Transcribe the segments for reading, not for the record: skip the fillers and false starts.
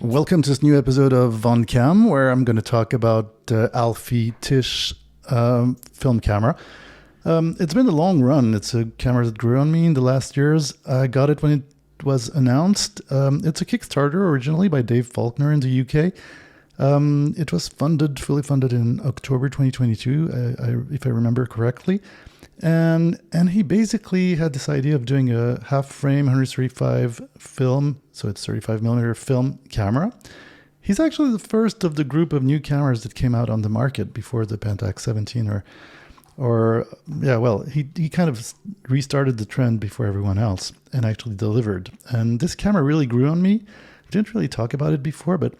Welcome to this new episode of Von Cam, where I'm going to talk about Alfie Tych film camera. It's been a long run. It's a camera that grew on me in the last years. I got it when it was announced. It's a Kickstarter originally by Dave Faulkner in the UK. It was fully funded in October 2022, if I remember correctly. And he basically had this idea of doing a half frame 135 film, so it's 35mm film camera. He's actually the first of the group of new cameras that came out on the market before the Pentax 17 he kind of restarted the trend before everyone else and actually delivered. And this camera really grew on me. I didn't really talk about it before, but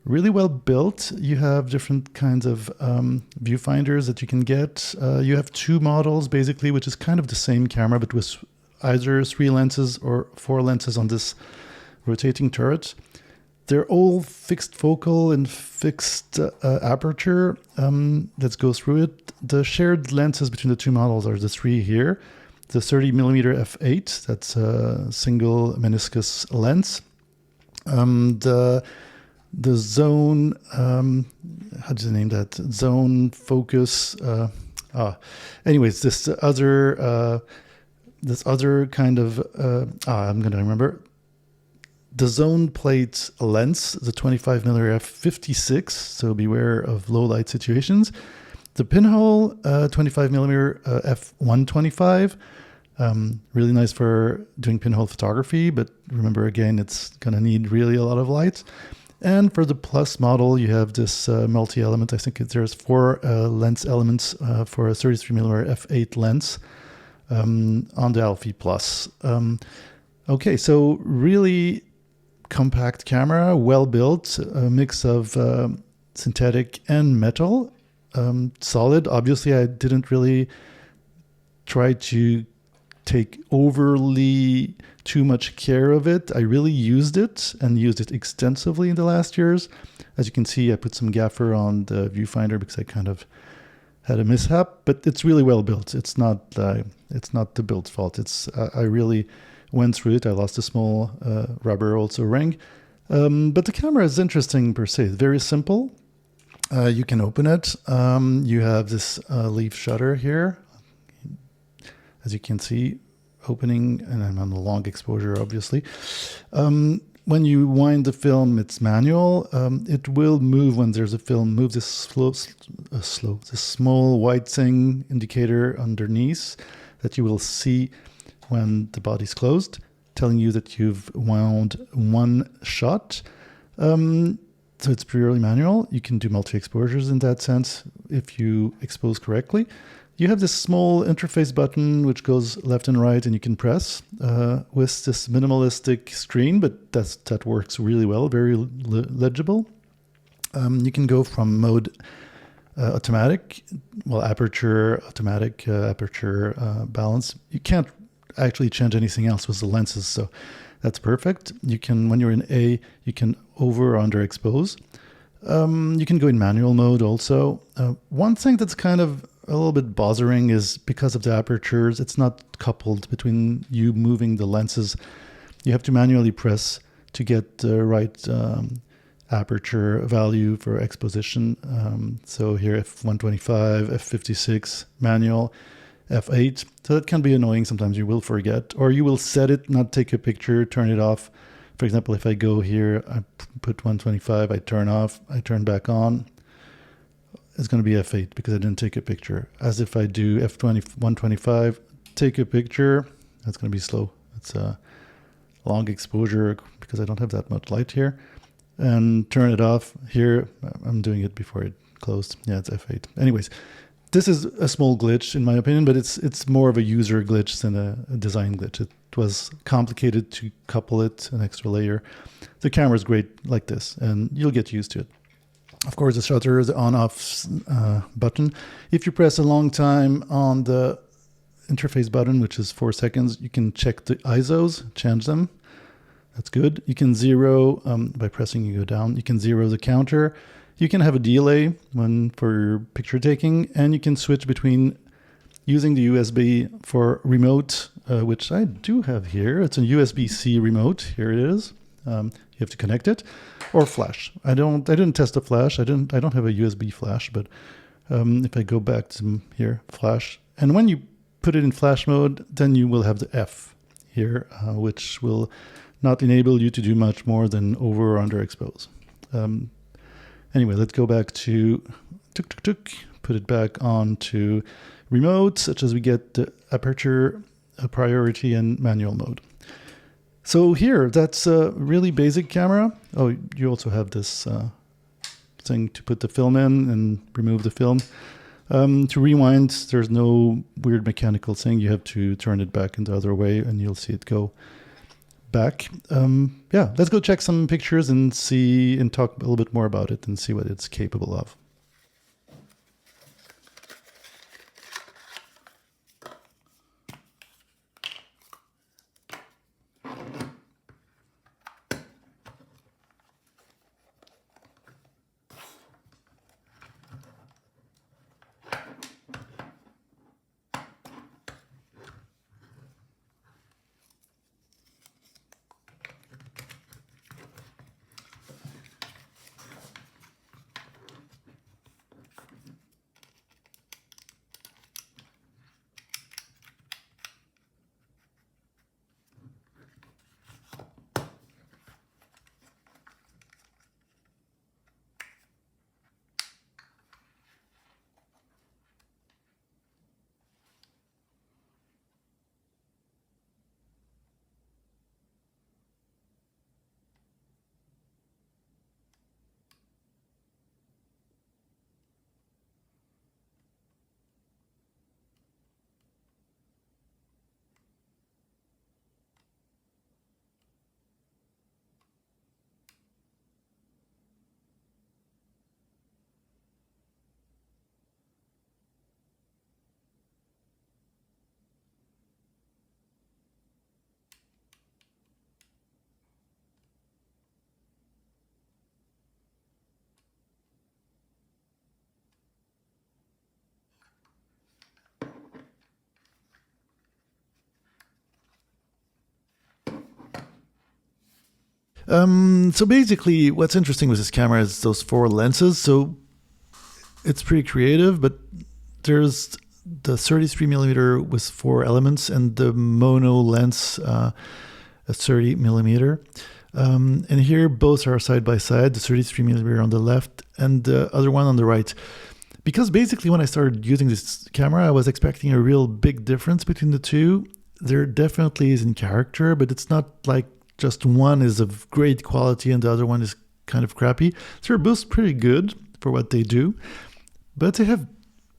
really well built. You have different kinds of viewfinders that you can get. You have two models basically, which is kind of the same camera, but with either 3 lenses or 4 lenses on this rotating turret. They're all fixed focal and fixed aperture that goes through it. The shared lenses between the two models are the 3 here. The 30mm f8, that's a single meniscus lens. The zone, how do you name that? Zone focus. Anyways, this other kind of, I'm going to remember. The zone plate lens, the 25mm f56, so beware of low light situations. The pinhole, 25mm f125, really nice for doing pinhole photography, but remember again, it's going to need really a lot of light. And for the Plus model, you have this multi-element. I think there's 4 lens elements for a 33mm f8 lens on the Alfie Plus. Okay, so really compact camera, well built, a mix of synthetic and metal. Solid. Obviously, I didn't really try to take overly too much care of it. I really used it and used it extensively in the last years. As you can see, I put some gaffer on the viewfinder because I kind of had a mishap, but it's really well built. It's not the build's fault. I really went through it. I lost a small rubber also ring. But the camera is interesting per se. Very simple. You can open it. You have this leaf shutter here. As you can see, opening, and I'm on the long exposure, obviously. When you wind the film, it's manual. It will move when there's a film. Move this this small white thing indicator underneath that you will see when the body's closed, telling you that you've wound one shot. So it's purely manual. You can do multi-exposures in that sense if you expose correctly. You have this small interface button which goes left and right and you can press with this minimalistic screen, but that works really well, very legible. You can go from mode automatic, aperture, automatic, aperture, balance. You can't actually change anything else with the lenses, so that's perfect. You can, when you're in A, you can over or underexpose. You can go in manual mode also. One thing that's kind of a little bit bothering is because of the apertures, it's not coupled between you moving the lenses. You have to manually press to get the right aperture value for exposition. So here f125, f56, manual, f8. So that can be annoying. Sometimes you will forget, or you will set it, not take a picture, turn it off. For example, if I go here, I put 125, I turn off, I turn back on. It's going to be f8 because I didn't take a picture. As if I do f125, take a picture, that's going to be slow. It's a long exposure because I don't have that much light here. And turn it off. Here, I'm doing it before it closed. Yeah, it's f8. Anyways, this is a small glitch in my opinion, but it's more of a user glitch than a design glitch. It was complicated to couple it, an extra layer. The camera is great like this, and you'll get used to it. Of course, the shutter is the on-off button. If you press a long time on the interface button, which is 4 seconds, you can check the ISOs, change them. That's good. You can zero, by pressing you go down, you can zero the counter. You can have a delay for your picture taking, and you can switch between using the USB for remote, which I do have here. It's a USB-C remote. Here it is. You have to connect it, or flash. I didn't test the flash. I don't have a USB flash, but if I go back to here, flash, and when you put it in flash mode, then you will have the F here, which will not enable you to do much more than over or underexpose. Anyway, let's go back to put it back on to remote, such as we get the aperture, priority, and manual mode. So here, that's a really basic camera. Oh, you also have this thing to put the film in and remove the film. To rewind, there's no weird mechanical thing. You have to turn it back in the other way and you'll see it go back. Yeah, let's go check some pictures and see and talk a little bit more about it and see what it's capable of. So basically, what's interesting with this camera is those 4 lenses. So it's pretty creative, but there's the 33mm with 4 elements and the mono lens, a 30mm. And here both are side by side, the 33mm on the left and the other one on the right. Because basically when I started using this camera, I was expecting a real big difference between the two. There definitely is in character, but it's not like just one is of great quality and the other one is kind of crappy. They're both pretty good for what they do, but they have,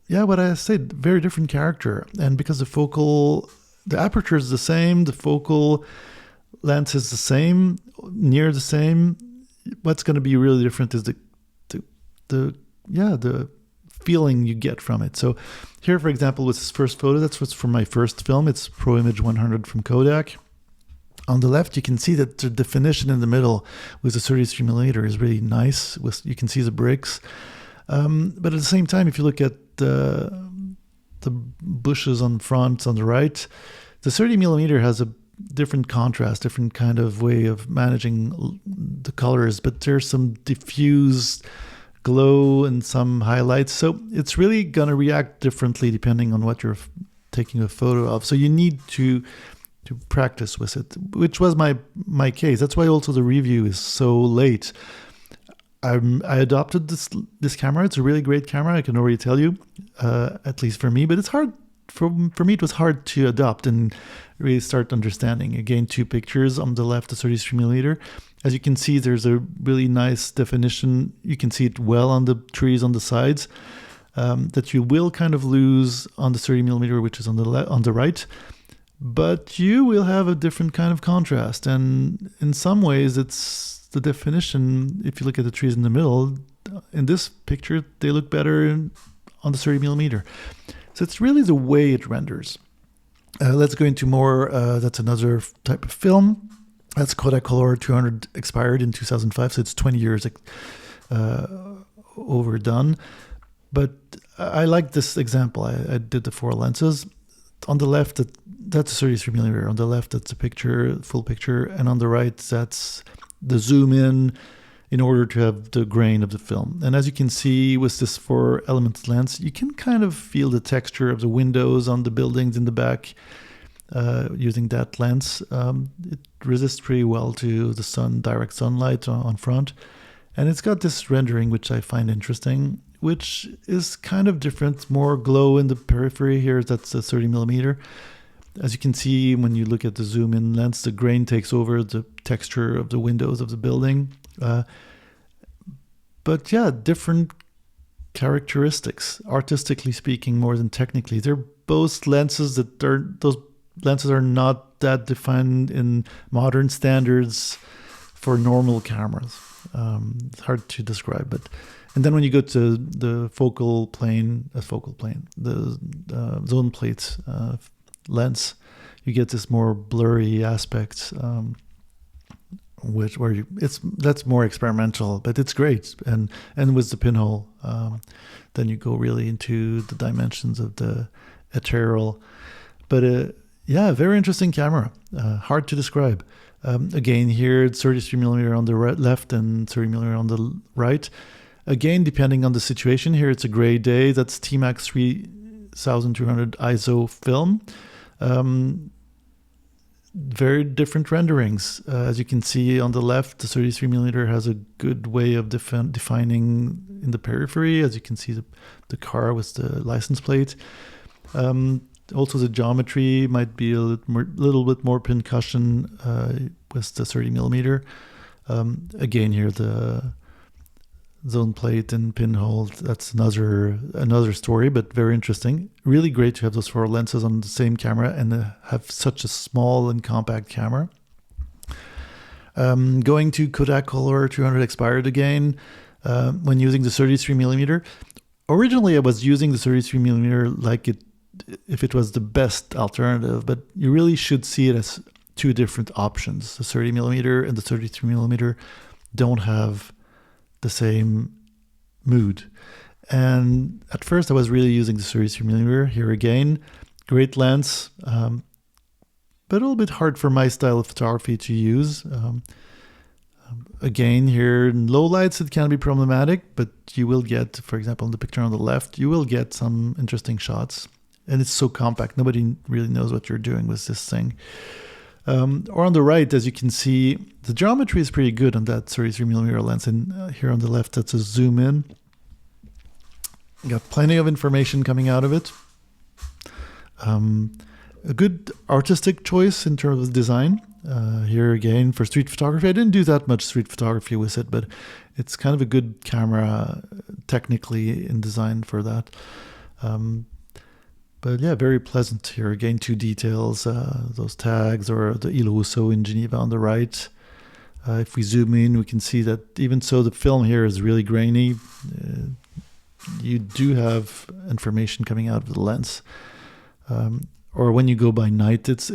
what I said, very different character. And because the aperture is the same, the focal length is the same, near the same, what's going to be really different is the feeling you get from it. So here, for example, with this first photo, that's what's from my first film. It's Pro Image 100 from Kodak. On the left, you can see that the definition in the middle with the 33mm is really nice. You can see the bricks. But at the same time, if you look at the bushes on front, on the right, the 30mm has a different contrast, different kind of way of managing the colors, but there's some diffused glow and some highlights. So it's really going to react differently depending on what you're taking a photo of. So you need to practice with it, which was my case. That's why also the review is so late. I adopted this camera. It's a really great camera, I can already tell you, at least for me, but it's hard for me. It was hard to adopt and really start understanding. Again, 2 pictures on the left, the 33mm. As you can see, there's a really nice definition. You can see it well on the trees on the sides, that you will kind of lose on the 30mm, which is on the right. But you will have a different kind of contrast. And in some ways, it's the definition. If you look at the trees in the middle, in this picture, they look better on the 30mm. So it's really the way it renders. Let's go into more. That's another type of film. That's Kodak Color 200, expired in 2005. So it's 20 years overdone. But I like this example. I did the 4 lenses. On the left, that's a 33mm. On the left, that's a picture, full picture. And on the right, that's the zoom in order to have the grain of the film. And as you can see with this 4-element lens, you can kind of feel the texture of the windows on the buildings in the back using that lens. It resists pretty well to the direct sunlight on front. And it's got this rendering, which I find interesting, which is kind of different, more glow in the periphery here. That's a 30mm. As you can see, when you look at the zoom in lens, the grain takes over the texture of the windows of the building. But yeah, different characteristics, artistically speaking, more than technically. They're both lenses those lenses are not that defined in modern standards for normal cameras. It's hard to describe, and then when you go to the the zone plate lens, you get this more blurry aspect, that's more experimental, but it's great. And with the pinhole, then you go really into the dimensions of the ethereal. But yeah, very interesting camera. Hard to describe. Again, here it's 33mm on the left and 30mm on the right. Again, depending on the situation, here it's a gray day. That's TMax 3200 ISO film. Very different renderings. As you can see on the left, the 33mm has a good way of defining in the periphery. As you can see, the car with the license plate. Also, the geometry might be a little bit more pincushion with the 30mm. Again, here the zone plate and pinhole, that's another story, but very interesting. Really great to have those 4 lenses on the same camera and have such a small and compact camera. Going to Kodak Color 200 expired again when using the 33mm. Originally, I was using the 33mm like if it was the best alternative, but you really should see it as 2 different options. The 30mm and the 33mm don't have the same mood. And at first I was really using the 33mm. Here again, great lens, but a little bit hard for my style of photography to use. Again, here in low lights it can be problematic, but you will get, for example, in the picture on the left, you will get some interesting shots. And it's so compact, nobody really knows what you're doing with this thing. Or on the right, as you can see, the geometry is pretty good on that 33mm lens. And here on the left, that's a zoom in. You got plenty of information coming out of it. A good artistic choice in terms of design. Here again, for street photography, I didn't do that much street photography with it, but it's kind of a good camera technically in design for that. But yeah, very pleasant here. Again, 2 details, those tags, or the Il Russo in Geneva on the right. If we zoom in, we can see that even so, the film here is really grainy. You do have information coming out of the lens. Or when you go by night, it's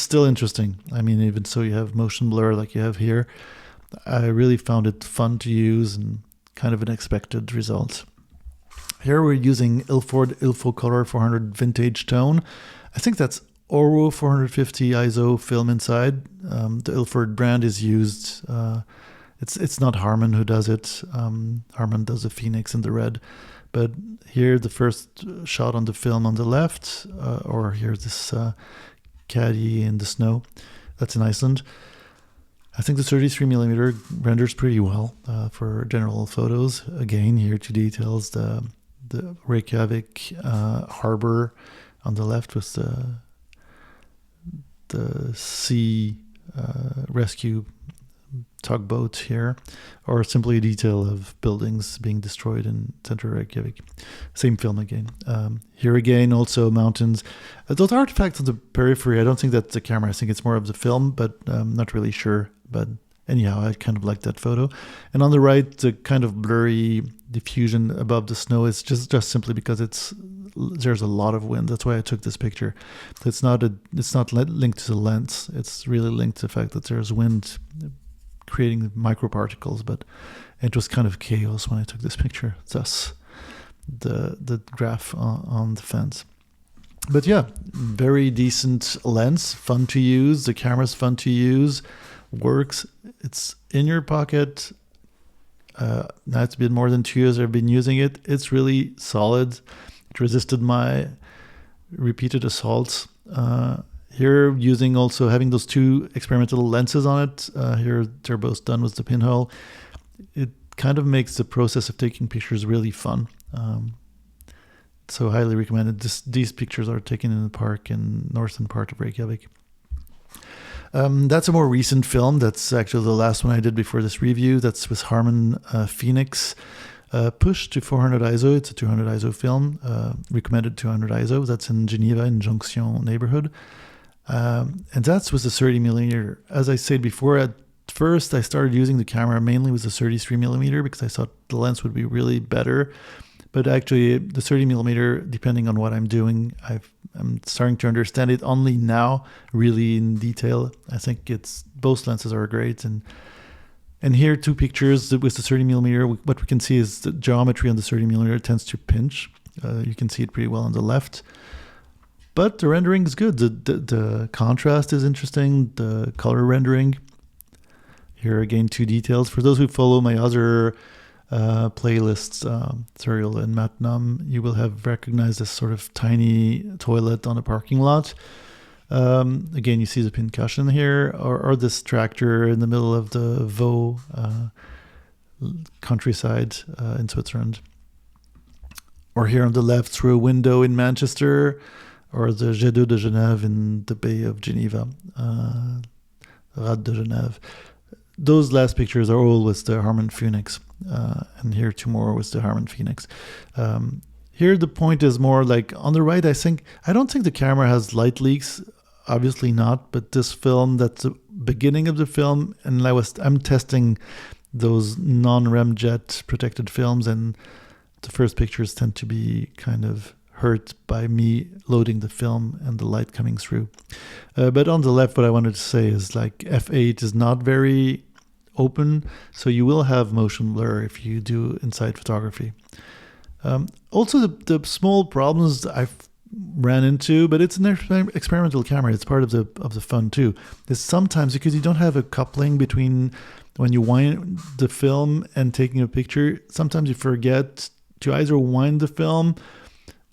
still interesting. I mean, even so, you have motion blur like you have here. I really found it fun to use and kind of an expected result. Here we're using Ilford Ilfocolor 400 vintage tone. I think that's Orwo 450 ISO film inside. The Ilford brand is used. It's not Harman who does it. Harman does the Phoenix in the red. But here the first shot on the film on the left, or here's this caddy in the snow. That's in Iceland. I think the 33mm renders pretty well for general photos. Again, here 2 details. The Reykjavik harbor on the left with the sea rescue tugboat here, or simply a detail of buildings being destroyed in central Reykjavik. Same film again. Here again, also mountains. Those artifacts on the periphery, I don't think that's the camera. I think it's more of the film, but I'm not really sure. But anyhow, I kind of like that photo. And on the right, the kind of blurry diffusion above the snow is just simply because there's a lot of wind. That's why I took this picture. It's not linked to the lens. It's really linked to the fact that there's wind creating microparticles, but it was kind of chaos when I took this picture. Thus, the graph on the fence. But yeah, very decent lens, fun to use. The camera's fun to use, works. It's in your pocket. Now it's been more than 2 years I've been using it. It's really solid. It resisted my repeated assaults. Here, having those two experimental lenses on it. Here, they're both done with the pinhole. It kind of makes the process of taking pictures really fun. So highly recommended. These pictures are taken in the park in northern part of Reykjavik. That's a more recent film. That's actually the last one I did before this review. That's with Harman Phoenix. Push to 400 ISO. It's a 200 ISO film. Recommended 200 ISO. That's in Geneva, in Jonction neighborhood. And that's with the 30 millimeter. As I said before, at first I started using the camera mainly with the 33 millimeter because I thought the lens would be really better. But actually, the 30 millimeter, depending on what I'm doing, I'm starting to understand it only now, really in detail. I think both lenses are great. And here, two pictures with the 30 millimeter. What we can see is the geometry on the 30 millimeter tends to pinch. You can see it pretty well on the left. But the rendering is good. The contrast is interesting. The color rendering. Here again, two details. For those who follow my other playlists, Serial and Matnam, you will have recognized this sort of tiny toilet on a parking lot. Again, you see the pincushion here, or this tractor in the middle of the Vaud countryside in Switzerland. Or here on the left through a window in Manchester, or the Jet d'eau de Genève in the Bay of Geneva, Rade de Genève. Those last pictures are all with the Harman Phoenix, and here two more with the Harman Phoenix. Here the point is more like on the right, I don't think the camera has light leaks, obviously not, but this film, that's the beginning of the film, and I'm testing those non-remjet protected films, and the first pictures tend to be kind of hurt by me loading the film and the light coming through. But on the left, what I wanted to say is like f8 is not very open, so you will have motion blur if you do inside photography. Also, the small problems I've ran into, but it's an experimental camera. It's part of the fun too. Is sometimes because you don't have a coupling between when you wind the film and taking a picture, sometimes you forget to either wind the film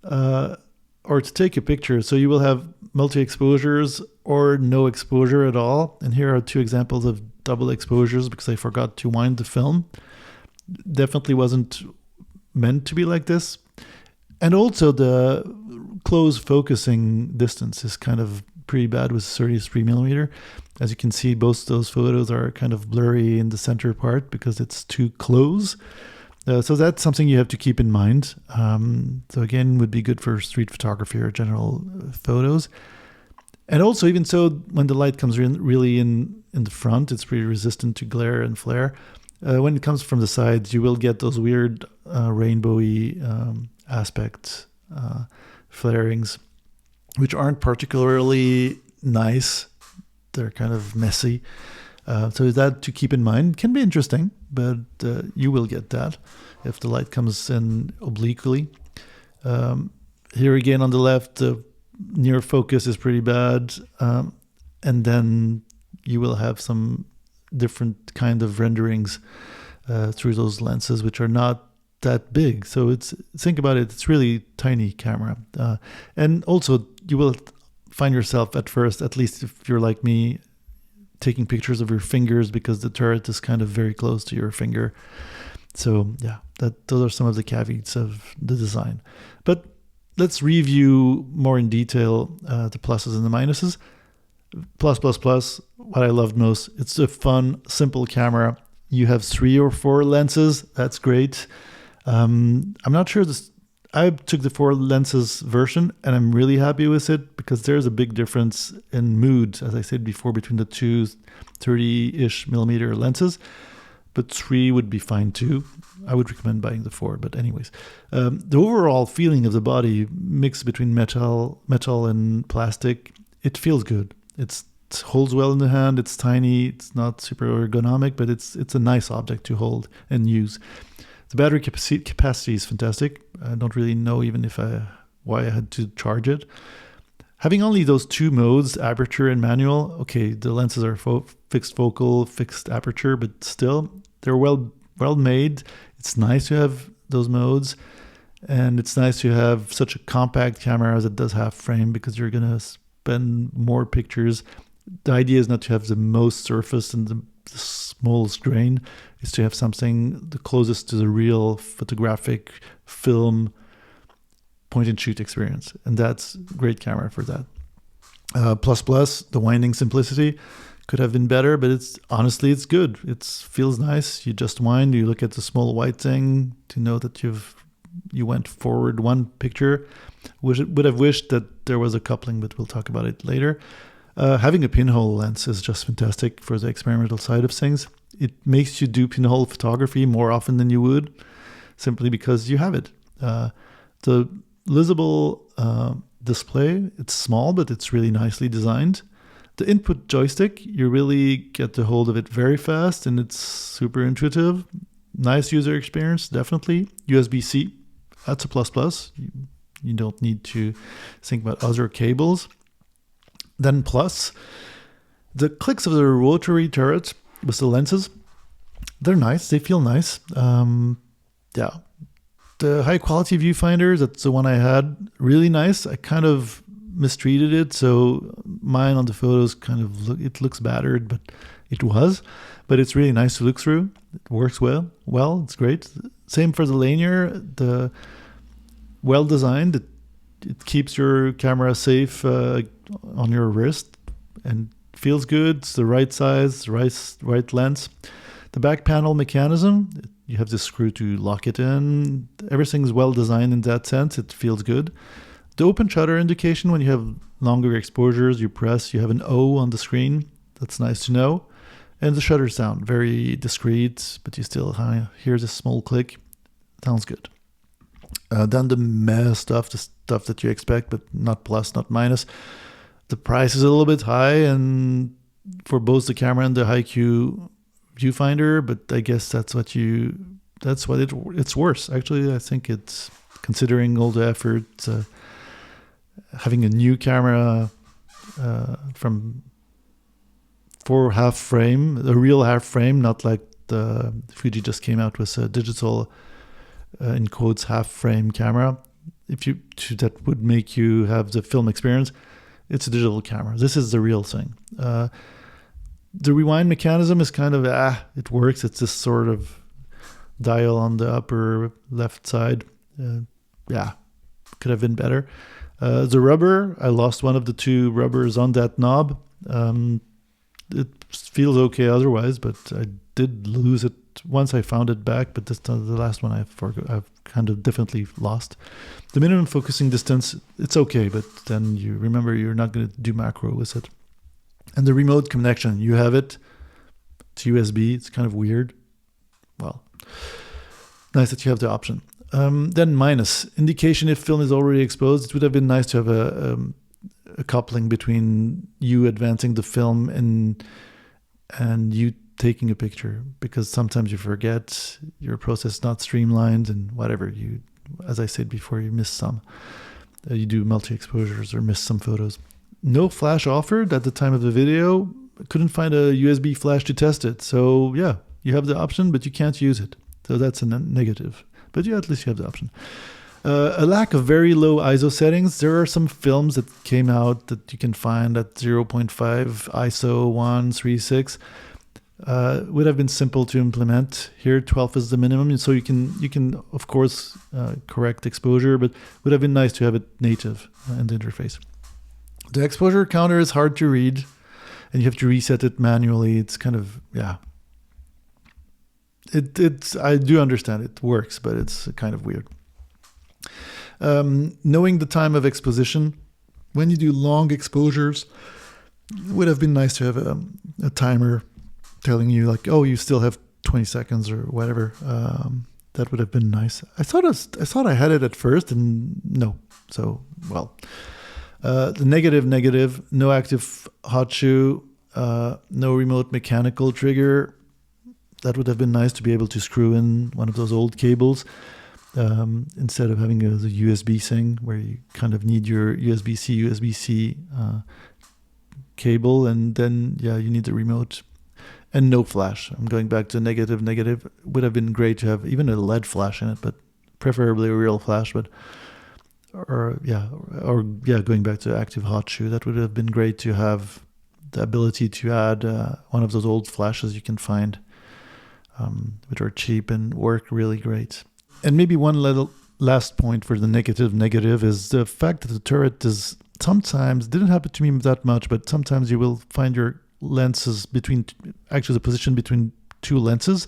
or to take a picture. So you will have multi-exposures or no exposure at all. And here are two examples of double exposures because I forgot to wind the film. Definitely wasn't meant to be like this. And also the close focusing distance is kind of pretty bad with 33 millimeter. As you can see, both those photos are kind of blurry in the center part because it's too close. So that's something you have to keep in mind. So again, would be good for street photography or general photos. And also, even so, when the light comes really in the front, it's pretty resistant to glare and flare. When it comes from the sides, you will get those weird rainbowy aspect flarings, which aren't particularly nice. They're kind of messy. So that to keep in mind. Can be interesting, but you will get that if the light comes in obliquely. Here again on the left, the near focus is pretty bad. And then you will have some different kind of renderings through those lenses, which are not that big. So think about it, it's really tiny camera. And also you will find yourself at first, at least if you're like me, taking pictures of your fingers because the turret is kind of very close to your finger. So yeah, those are some of the caveats of the design. But let's review more in detail the pluses and the minuses. Plus, what I loved most, it's a fun, simple camera. You have 3 or 4 lenses. That's great. I'm not sure I took the 4 lenses version and I'm really happy with it because there's a big difference in mood, as I said before, between the two 30-ish millimeter lenses, but 3 would be fine too. I would recommend buying the 4, but anyways. The overall feeling of the body mixed between metal and plastic, it feels good. It holds well in the hand. It's tiny. It's not super ergonomic, but it's a nice object to hold and use. The battery capacity is fantastic. I don't really know even if I why I had to charge it. Having only those two modes, aperture and manual, okay, the lenses are fixed focal, fixed aperture, but still, they're well made. It's nice to have those modes, and it's nice to have such a compact camera that does half frame, because you're going to spend more pictures. The idea is not to have the most surface and the smallest grain. It's to have something the closest to the real photographic film point and shoot experience, and that's a great camera for that. The winding simplicity could have been better, but it's good. It feels nice. You just wind, you look at the small white thing to know that you went forward one picture. Would have wished that there was a coupling, but we'll talk about it later. Having a pinhole lens is just fantastic for the experimental side of things. It makes you do pinhole photography more often than you would, simply because you have it. The visible display, it's small, but it's really nicely designed. The input joystick, you really get the hold of it very fast, and it's super intuitive. Nice user experience, definitely. USB-C, that's a plus. You don't need to think about other cables. Then plus, the clicks of the rotary turret with the lenses, they're nice. They feel nice. The high quality viewfinder, that's the one I had, really nice. I kind of mistreated it, so mine on the photos it looks battered, but it's really nice to look through. It works well, it's great. Same for the linear, the well designed. It keeps your camera safe on your wrist and feels good. It's the right size, right lens. The back panel mechanism, you have this screw to lock it in. Everything's well designed in that sense. It feels good. The open shutter indication, when you have longer exposures, you press, you have an O on the screen. That's nice to know. And the shutter sound, very discreet, but you still hear the small click. Sounds good. Then the meh stuff, the stuff that you expect, but not plus, not minus. The price is a little bit high, and for both the camera and the high-Q viewfinder, but I guess it's worse. Actually, I think it's, considering all the effort, having a new camera for half frame, a real half frame, not like the Fuji just came out with a digital, in quotes, half frame camera. That would make you have the film experience. It's a digital camera. This is the real thing. The rewind mechanism is kind of, it works. It's this sort of dial on the upper left side. Could have been better. The rubber, I lost one of the two rubbers on that knob. It feels okay otherwise, but I did lose it once I found it back, but the last one I've kind of definitely lost. The minimum focusing distance, it's okay, but then you remember you're not going to do macro with it. And the remote connection, you have it. It's USB. It's kind of weird. Well, nice that you have the option. Then minus, indication if film is already exposed. It would have been nice to have a coupling between you advancing the film and you taking a picture, because sometimes you forget, your process is not streamlined, and whatever, as I said before, you miss some. You do multi-exposures or miss some photos. No flash offered at the time of the video. Couldn't find a USB flash to test it. So yeah, you have the option, but you can't use it. So that's a negative. But yeah, at least you have the option. A lack of very low ISO settings. There are some films that came out that you can find at 0.5 ISO 136. Would have been simple to implement. Here 12 is the minimum, so you can of course correct exposure, but would have been nice to have it native in the interface. The exposure counter is hard to read, and you have to reset it manually. It's kind of, it's I do understand it works, but it's kind of weird. Knowing the time of exposition, when you do long exposures, would have been nice to have a timer telling you like, oh, you still have 20 seconds or whatever. That would have been nice. I thought I had it at first, and no. So, well, the negative, no active hot shoe, no remote mechanical trigger. That would have been nice to be able to screw in one of those old cables. instead of having the USB thing where you kind of need your USB-C cable, and then you need the remote. And no flash. I'm going back to negative. Would have been great to have even a LED flash in it, but preferably a real flash. But going back to active hot shoe, that would have been great to have the ability to add one of those old flashes you can find, which are cheap and work really great. And maybe one little last point for the negative is the fact that the turret is sometimes, didn't happen to me that much, but sometimes you will find your lenses the position between two lenses,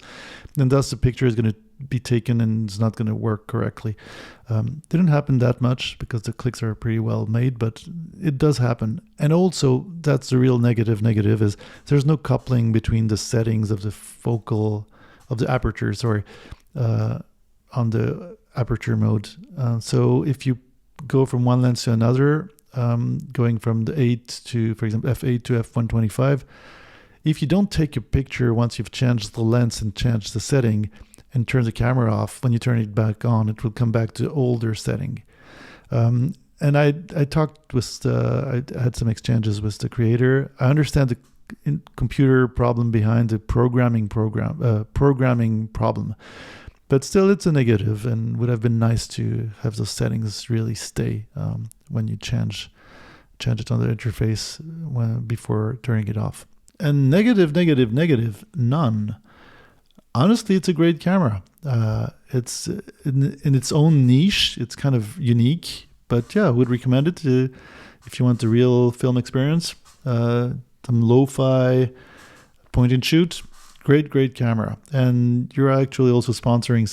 and thus the picture is going to be taken and it's not going to work correctly. Didn't happen that much because the clicks are pretty well made, but it does happen. And also, that's the real negative is there's no coupling between the settings of the aperture, on the aperture mode. So if you go from one lens to another, going from the 8 to, for example, f8 to f1.25, if you don't take your picture once you've changed the lens and changed the setting and turn the camera off, when you turn it back on, it will come back to older setting. And I talked with I had some exchanges with the creator. I understand the computer problem behind the programming problem. But still, it's a negative, and would have been nice to have those settings really stay when you change it on the interface before turning it off. And negative, none. Honestly, it's a great camera. It's in its own niche. It's kind of unique, but I would recommend it if you want the real film experience. Some lo-fi point and shoot. Great camera. And you're actually also sponsoring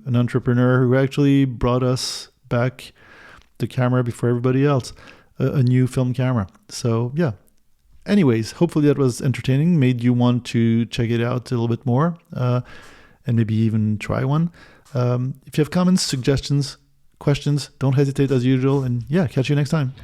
an entrepreneur who actually brought us back the camera before everybody else, a new film camera. So anyways, hopefully that was entertaining, made you want to check it out a little bit more, and maybe even try one. If you have comments, suggestions, questions, don't hesitate as usual, and catch you next time.